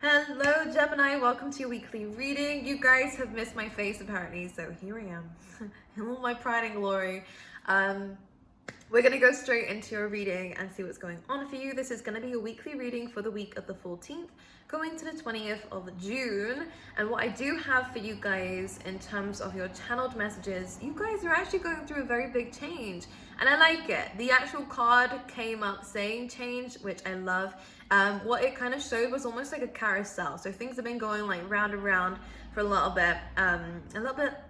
Hello Gemini, welcome to your weekly reading. You guys have missed my face apparently, so here I am in all my pride and glory. We're going to go straight into your reading and see what's going on for you. This is going to be a weekly reading for the week of the 14th going to the 20th of June. And what I do have for you guys in terms of your channeled messages, you guys are actually going through a very big change. And I like it. The actual card came up saying change, which I love. What it kind of showed was almost like a carousel. So things have been going like round and round for a little bit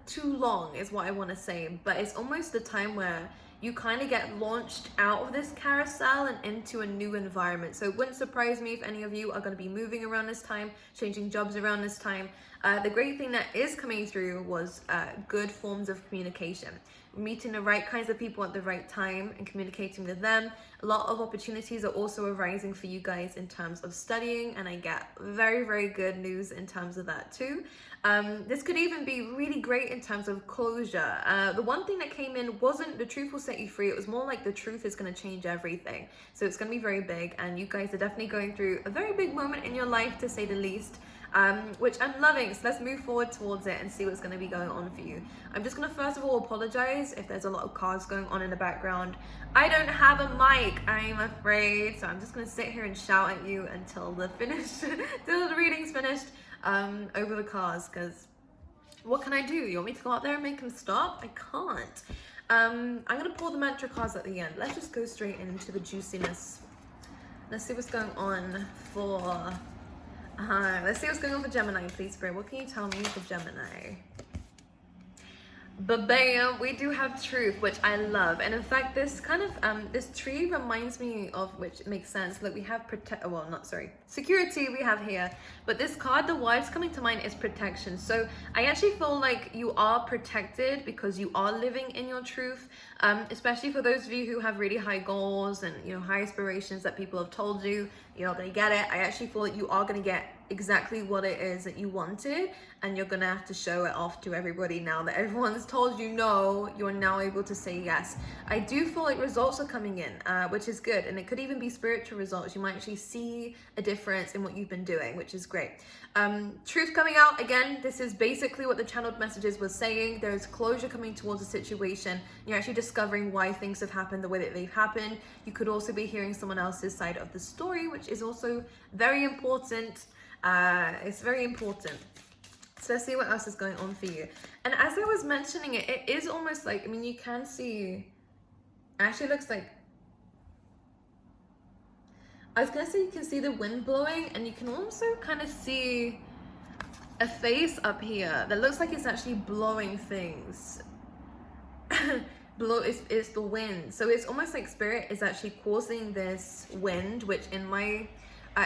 too long is what I want to say. But it's almost the time where you kind of get launched out of this carousel and into a new environment. So it wouldn't surprise me if any of you are going to be moving around this time, changing jobs around this time. The great thing that is coming through was good forms of communication. Meeting the right kinds of people at the right time and communicating with them. A lot of opportunities are also arising for you guys in terms of studying, and I get very, very good news in terms of that too. This could even be really great in terms of closure. The one thing that came in wasn't the truth will set you free. It was more like the truth is going to change everything. So it's going to be very big, and you guys are definitely going through a very big moment in your life, to say the least. Which I'm loving. So let's move forward towards it and see what's going to be going on for you. I'm just going to first of all apologize if there's a lot of cards going on in the background. I don't have a mic, I'm afraid, so I'm just going to sit here and shout at you until till the reading's finished over the cards, because what can I do? You want me to go out there and make them stop? I can't. I'm going to pull the mantra cards at the end. Let's just go straight into the juiciness. Let's see what's going on for... let's see what's going on for Gemini, please, Spirit. What can you tell me for Gemini? Bam, we do have truth, which I love. And in fact, this kind of this tree reminds me of, which makes sense. Look, we have security we have here, but this card, the wife's coming to mind, is protection. So I actually feel like you are protected because you are living in your truth, especially for those of you who have really high goals and high aspirations that people have told you you're not going to get it. I actually feel like you are going to get exactly what it is that you wanted, and you're gonna have to show it off to everybody now that everyone's told you no. You're now able to say yes. I do feel like results are coming in, which is good, and it could even be spiritual results. You might actually see a difference in what you've been doing, which is great. Truth coming out again. This is basically what the channeled messages was saying. There's closure coming towards a situation. You're actually discovering why things have happened the way that they've happened. You could also be hearing someone else's side of the story, which is also very important. It's very important. So let's see what else is going on for you. And as I was mentioning it, it is almost like, I mean, you can see, actually looks like, I was gonna say you can see the wind blowing, and you can also kind of see a face up here that looks like it's actually blowing things. It's the wind. So it's almost like spirit is actually causing this wind, which in my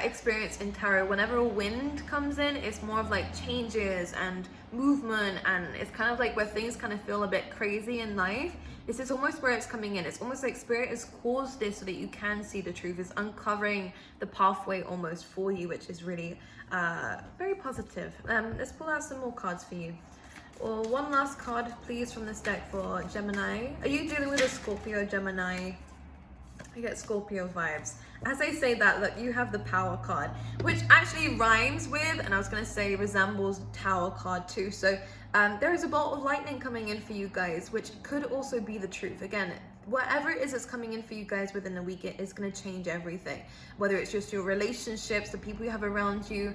experience in tarot, whenever a wind comes in, it's more of like changes and movement, and it's kind of like where things kind of feel a bit crazy in life. This is almost where it's coming in. It's almost like spirit has caused this so that you can see the truth. It's uncovering the pathway almost for you, which is really very positive. Let's pull out some more cards for you. Well, one last card please from this deck for Gemini. Are you dealing with a Scorpio, Gemini? I get Scorpio vibes. As I say that, look, you have the Power card, which actually rhymes with, and I was going to say resembles Tower card too. So there is a bolt of lightning coming in for you guys, which could also be the truth. Again, whatever it is that's coming in for you guys within the week, it is going to change everything. Whether it's just your relationships, the people you have around you.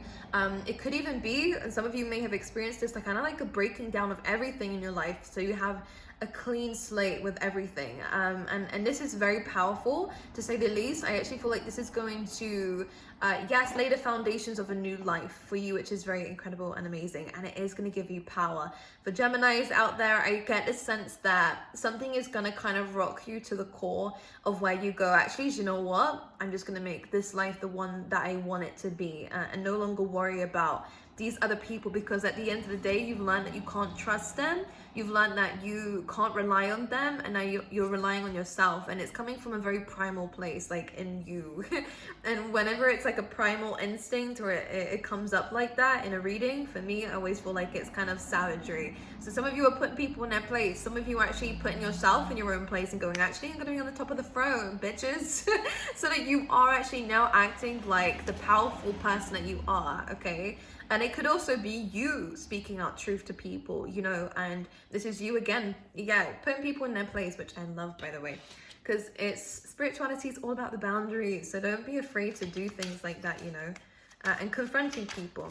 It could even be, and some of you may have experienced this, like kind of like a breaking down of everything in your life. So you have a clean slate with everything, and this is very powerful, to say the least. I actually feel like this is going to yes, lay the foundations of a new life for you, which is very incredible and amazing, and it is going to give you power. For Geminis out there, I get the sense that something is going to kind of rock you to the core of where you go, actually, you know what, I'm just going to make this life the one that I want it to be, and no longer worry about these other people, because at the end of the day, you've learned that you can't trust them. You've learned that you can't rely on them, and now you're relying on yourself, and it's coming from a very primal place, like in you. And whenever it's like a primal instinct or it comes up like that in a reading. For me, I always feel like it's kind of savagery. So some of you are putting people in their place. Some of you are actually putting yourself in your own place and going, actually, I'm going to be on the top of the throne, bitches. So that you are actually now acting like the powerful person that you are, okay? And it could also be you speaking out truth to people, you know, and this is you again, yeah, putting people in their place, which I love, by the way, because spirituality is all about the boundaries. So don't be afraid to do things like that, you know, and confronting people.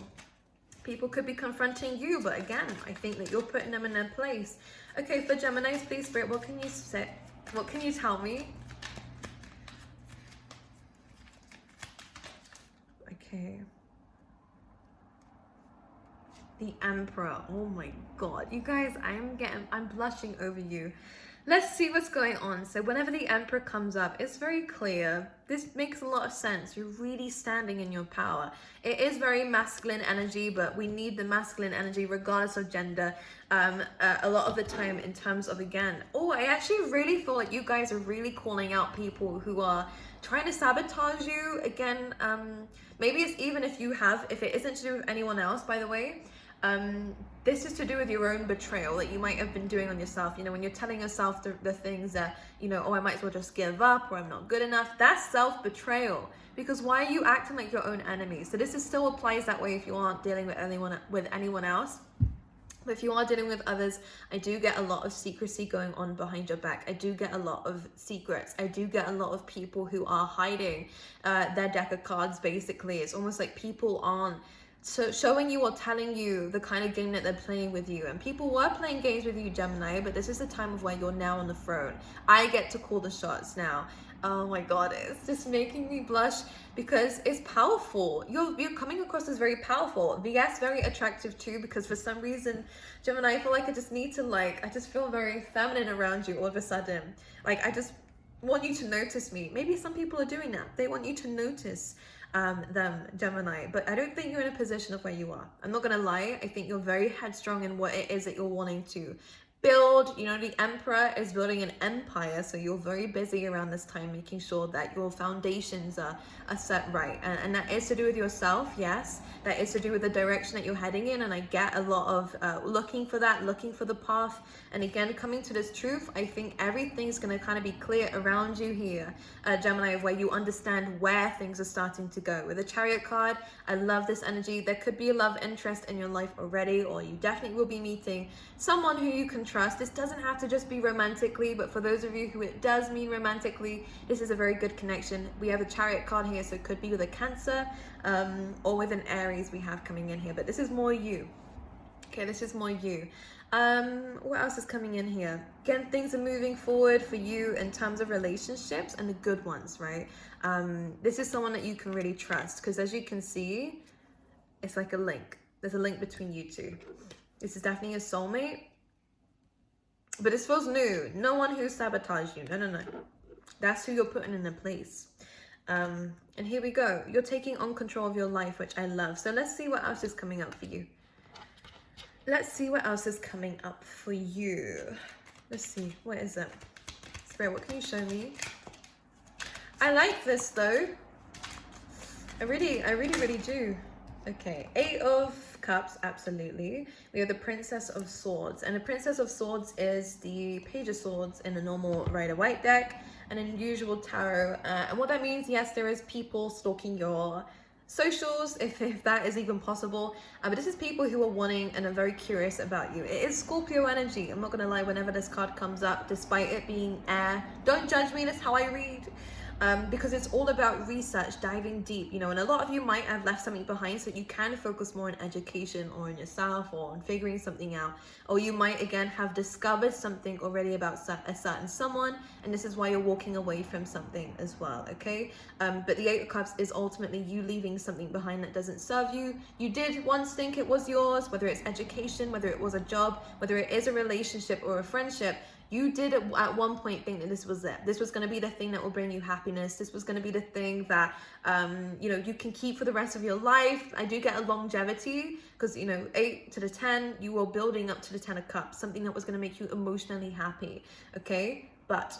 People could be confronting you, but again, I think that you're putting them in their place. Okay, for Geminis, please, Spirit, what can you say? What can you tell me? Okay. The Emperor. Oh my God. You guys, I'm blushing over you. Let's see what's going on. So whenever the Emperor comes up, it's very clear. This makes a lot of sense. You're really standing in your power. It is very masculine energy, but we need the masculine energy regardless of gender. A lot of the time in terms of, again, I actually really feel like you guys are really calling out people who are trying to sabotage you. Again, maybe it's even if it isn't to do with anyone else, by the way. This is to do with your own betrayal that you might have been doing on yourself. You know, when you're telling yourself the things that, you know, I might as well just give up, or I'm not good enough. That's self-betrayal. Because why are you acting like your own enemy? So this still applies that way if you aren't dealing with anyone else. But if you are dealing with others, I do get a lot of secrecy going on behind your back. I do get a lot of secrets. I do get a lot of people who are hiding their deck of cards, basically. It's almost like people aren't showing you or telling you the kind of game that they're playing with you. And people were playing games with you, Gemini, but this is the time of where you're now on the throne. I get to call the shots now. Oh my God, it's just making me blush because it's powerful. You're coming across as very powerful. Yes, very attractive too, because for some reason, Gemini, I feel like I just need to I just feel very feminine around you all of a sudden. Like, I just want you to notice me. Maybe some people are doing that. They want you to notice them, Gemini, but I don't think you're in a position of where you are. I'm not gonna lie. I think you're very headstrong in what it is that you're wanting to build. You know, the Emperor is building an empire, so you're very busy around this time making sure that your foundations are set right, and that is to do with yourself. Yes, that is to do with the direction that you're heading in, and I get a lot of looking for the path. And again, coming to this truth, I think everything's going to kind of be clear around you here, Gemini, of where you understand where things are starting to go. With the Chariot card, I love this energy. There could be a love interest in your life already, or you definitely will be meeting someone who you can trust. This doesn't have to just be romantically, but for those of you who it does mean romantically, this is a very good connection. We have a Chariot card here, so it could be with a Cancer or with an Aries we have coming in here, but this is more you. Okay, this is more you. What else is coming in here? Again, things are moving forward for you in terms of relationships, and the good ones, right? This is someone that you can really trust, because as you can see, it's like a link. There's a link between you two. This is definitely a soulmate, but this feels new. No one who sabotaged you. No. That's who you're putting in the place. And here we go. You're taking on control of your life, which I love. So let's see what else is coming up for you. Let's see what else is coming up for you. Let's see. What is it? Spirit, what can you show me? I like this though. I really do. Okay. 8 of Cups, absolutely. We have the Princess of Swords. And the Princess of Swords is the Page of Swords in a normal Rider-Waite deck, an unusual tarot. And what that means, yes, there is people stalking your socials, if that is even possible, but this is people who are wanting and are very curious about you. It is Scorpio energy. I'm not gonna lie, whenever this card comes up, despite it being air, don't judge me, that's how I read. Because it's all about research, diving deep, you know, and a lot of you might have left something behind, so you can focus more on education or on yourself or on figuring something out, or you might again have discovered something already about a certain someone, and this is why you're walking away from something as well, okay? But the 8 of Cups is ultimately you leaving something behind that doesn't serve you. You did once think it was yours, whether it's education, whether it was a job, whether it is a relationship or a friendship. You did at one point think that this was it. This was going to be the thing that will bring you happiness. This was going to be the thing that, you know, you can keep for the rest of your life. I do get a longevity because, you know, 8 to the 10, you were building up to the 10 of Cups, something that was going to make you emotionally happy. Okay. But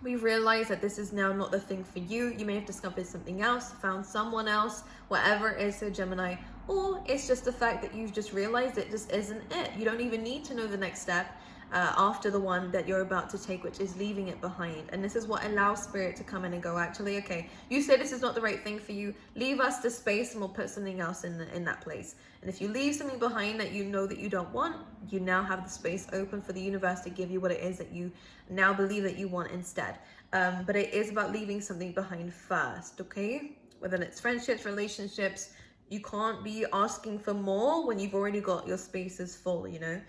we realize that this is now not the thing for you. You may have discovered something else, found someone else, whatever it is, so Gemini, or it's just the fact that you've just realized it just isn't it. You don't even need to know the next step after the one that you're about to take, which is leaving it behind. And this is what allows spirit to come in and go, actually, okay, you say this is not the right thing for you, leave us the space and we'll put something else in that place. And if you leave something behind that you know that you don't want, you now have the space open for the universe to give you what it is that you now believe that you want instead. But it is about leaving something behind first, okay? Whether it's friendships, relationships, you can't be asking for more when you've already got your spaces full, you know?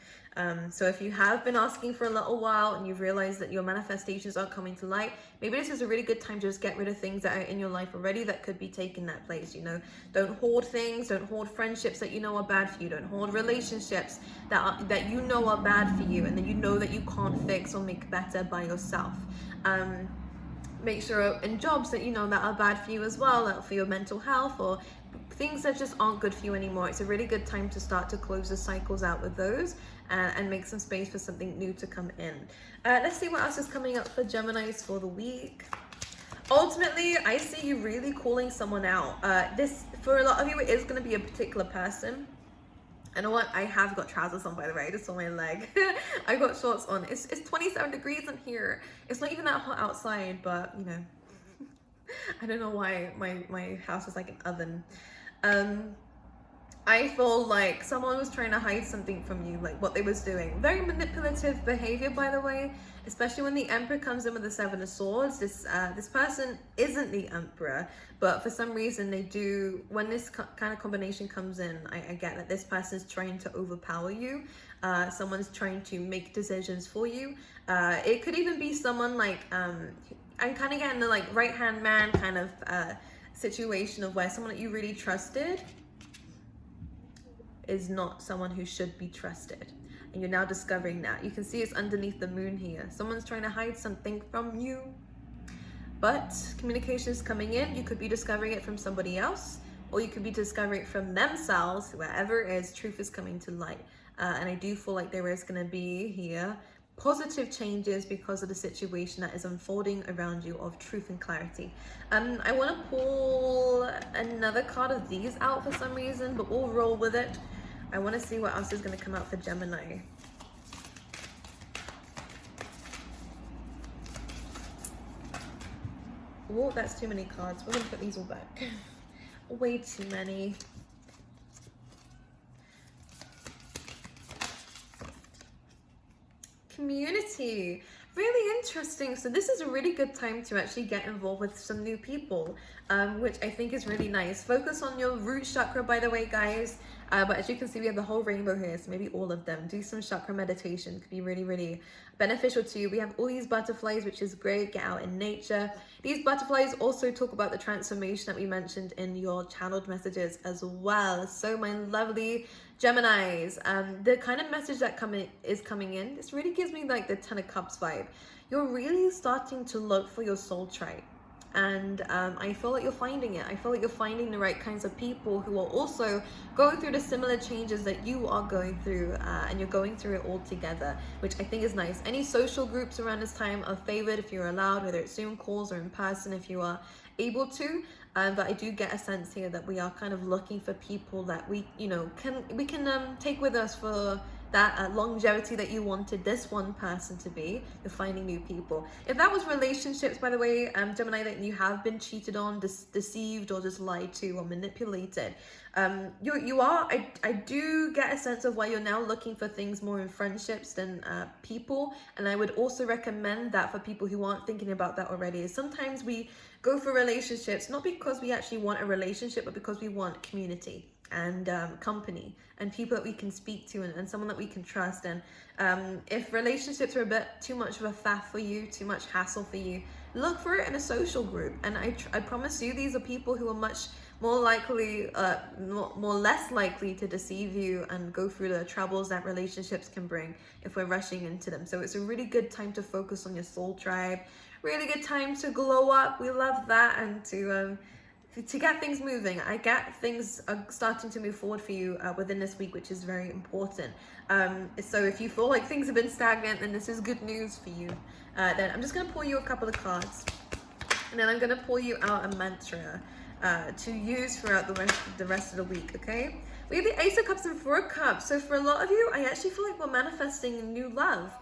So if you have been asking for a little while and you've realized that your manifestations are coming to light, maybe this is a really good time to just get rid of things that are in your life already that could be taking that place, you know? Don't hoard things, don't hoard friendships that you know are bad for you, don't hoard relationships that you know are bad for you and that you know that you can't fix or make better by yourself. Make sure in jobs that you know that are bad for you as well, for your mental health, or things that just aren't good for you anymore. It's a really good time to start to close the cycles out with those and make some space for something new to come in. Let's see what else is coming up for Geminis for the week. Ultimately, I see you really calling someone out. This, for a lot of you, it is going to be a particular person. I know what? I have got trousers on, by the way. I just saw my leg. I got shorts on. It's 27 degrees in here. It's not even that hot outside, but you know, I don't know why my house is like an oven. I feel like someone was trying to hide something from you, like what they was doing. Very manipulative behavior, by the way, especially when the Emperor comes in with the Seven of Swords. This person isn't the Emperor, but for some reason they do. When this kind of combination comes in, I get that this person is trying to overpower you. Someone's trying to make decisions for you. It could even be someone like, I'm kind of getting the like right-hand man kind of situation of where someone that you really trusted is not someone who should be trusted, and you're now discovering that. You can see it's underneath the moon here. Someone's trying to hide something from you, but communication is coming in. You could be discovering it from somebody else, or you could be discovering it from themselves. Wherever it is, truth is coming to light, and I do feel like there is going to be here positive changes because of the situation that is unfolding around you of truth and clarity. I want to pull another card of these out for some reason, but we'll roll with it. I want to see what else is going to come out for Gemini. Oh, that's too many cards. We're going to put these all back. Way too many. Community. Really interesting. So this is a really good time to actually get involved with some new people, which I think is really nice. Focus on your root chakra, by the way, guys. But as you can see, we have the whole rainbow here, so maybe all of them. Do some chakra meditation. It could be really, really beneficial to you. We have all these butterflies, which is great. Get out in nature. These butterflies also talk about the transformation that we mentioned in your channeled messages as well. So my lovely Geminis, the kind of message that is coming in, this really gives me like the 10 of Cups vibe. You're really starting to look for your soul tribe. And I feel like you're finding it. I feel like you're finding the right kinds of people who are also going through the similar changes that you are going through, and you're going through it all together, which I think is nice. Any social groups around this time are favored if you're allowed, whether it's Zoom calls or in person if you are able to. But I do get a sense here that we are kind of looking for people that we can take with us for that longevity that you wanted this one person to be. You're finding new people. If that was relationships, by the way, Gemini, that you have been cheated on, deceived, or just lied to or manipulated, you are, I do get a sense of why you're now looking for things more in friendships than people. And I would also recommend that for people who aren't thinking about that already. Sometimes we go for relationships not because we actually want a relationship, but because we want community and company and people that we can speak to and someone that we can trust. And if relationships are a bit too much of a faff for you, too much hassle for you, look for it in a social group. And I promise you, these are people who are much more likely, more less likely to deceive you and go through the troubles that relationships can bring if we're rushing into them. So it's a really good time to focus on your soul tribe. Really good time to glow up. We love that. And to to get things moving. I get things are starting to move forward for you within this week, which is very important. So if you feel like things have been stagnant, then this is good news for you. Then I'm just going to pull you a couple of cards, and then I'm going to pull you out a mantra to use throughout the rest of the week, okay? We have the Ace of Cups and Four of Cups. So for a lot of you, I actually feel like we're manifesting new love,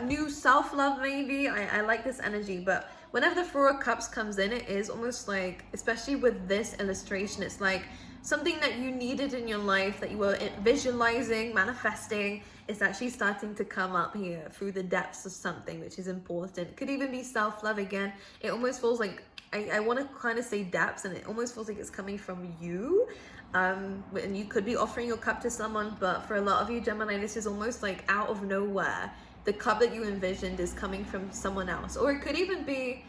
new self-love maybe. I like this energy, but whenever the Four of Cups comes in, it is almost like, especially with this illustration, it's like something that you needed in your life that you were visualizing, manifesting, is actually starting to come up here through the depths of something, which is important. Could even be self-love again. It almost feels like, I want to kind of say depths, and it almost feels like it's coming from you. And you could be offering your cup to someone, but for a lot of you, Gemini, this is almost like out of nowhere. The cup that you envisioned is coming from someone else. Or it could even be,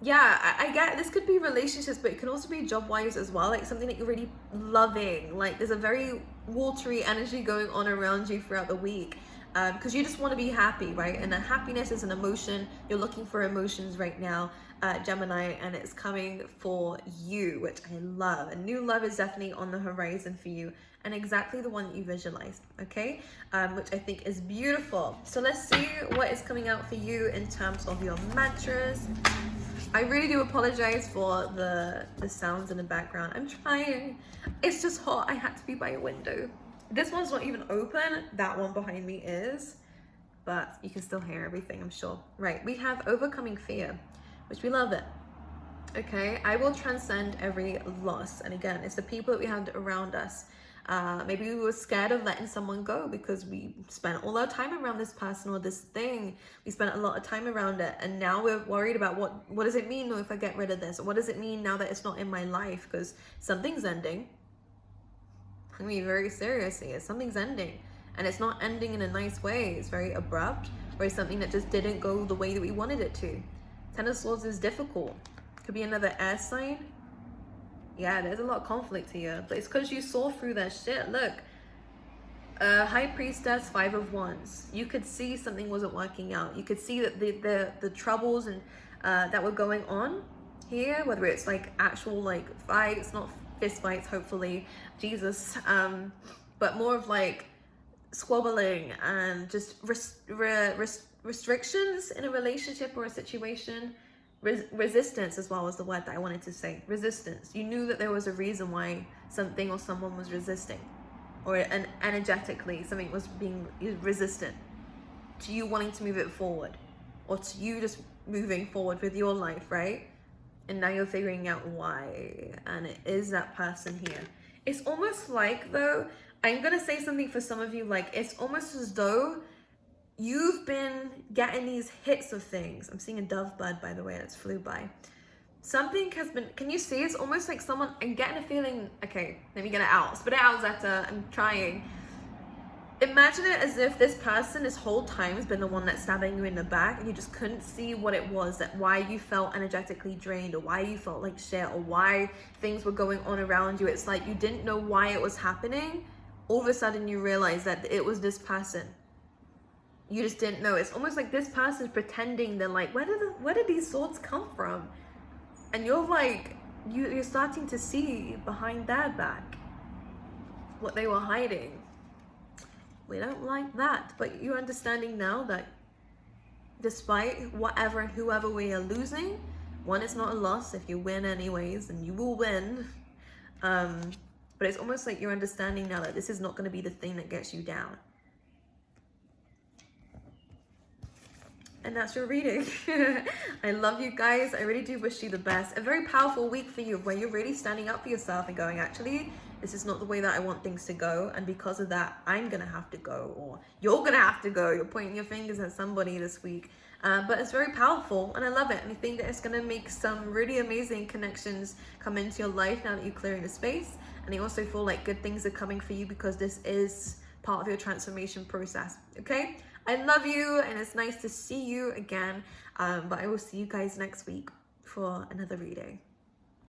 yeah, I get, this could be relationships, but it can also be job-wise as well, like something that you're really loving. Like there's a very watery energy going on around you throughout the week, because you just want to be happy, right? And that happiness is an emotion. You're looking for emotions right now, Gemini, and it's coming for you, which I love. And new love is definitely on the horizon for you, and exactly the one that you visualized, okay? Which I think is beautiful. So let's see what is coming out for you in terms of your mantras. I really do apologize for the sounds in the background. I'm trying. It's just hot. I had to be by a window. This one's not even open. That one behind me is, but you can still hear everything, I'm sure. Right, we have overcoming fear, which we love it. Okay, I will transcend every loss. And again, it's the people that we had around us. Maybe we were scared of letting someone go because we spent all our time around this person or this thing. We spent a lot of time around it, and now we're worried about what does it mean if I get rid of this? Or what does it mean now that it's not in my life? Because something's ending. I mean, very seriously, something's ending, and it's not ending in a nice way. It's very abrupt, or it's something that just didn't go the way that we wanted it to. Ten of Swords is difficult. Could be another air sign. Yeah, there's a lot of conflict here, but it's because you saw through that shit. Look, High Priestess, Five of Wands. You could see something wasn't working out. You could see that the troubles and that were going on here, whether it's like actual like fights, not fist fights, hopefully, Jesus, but more of like squabbling and just restrictions in a relationship or a situation. Resistance as well was the word that I wanted to say. Resistance. You knew that there was a reason why something or someone was resisting, or energetically something was being resistant to you wanting to move it forward, or to you just moving forward with your life, right? And now you're figuring out why, and it is that person here. It's almost like, though, I'm gonna say something for some of you, like it's almost as though you've been getting these hits of things. I'm seeing a dove bud, by the way, that's flew by. Something has been, can you see? It's almost like someone, I'm getting a feeling, okay, let me get it out. Spit it out, Zeta, I'm trying. Imagine it as if this person this whole time has been the one that's stabbing you in the back, and you just couldn't see what it was, that why you felt energetically drained, or why you felt like shit, or why things were going on around you. It's like you didn't know why it was happening. All of a sudden you realize that it was this person. You just didn't know. It's almost like this person's pretending they're like, where did these swords come from? And you're like, you're starting to see behind their back what they were hiding. We don't like that, but you're understanding now that despite whatever and whoever we are losing, one, it's not a loss if you win anyways, and you will win. But it's almost like you're understanding now that this is not going to be the thing that gets you down. And that's your reading. I love you guys. I really do wish you the best. A very powerful week for you, where you're really standing up for yourself and going, actually, this is not the way that I want things to go, and because of that, I'm gonna have to go, or you're gonna have to go. You're pointing your fingers at somebody this week, but it's very powerful, and I love it. And I think that it's gonna make some really amazing connections come into your life now that you're clearing the space. And I also feel like good things are coming for you, because this is part of your transformation process. Okay, I love you, and it's nice to see you again, but I will see you guys next week for another reading.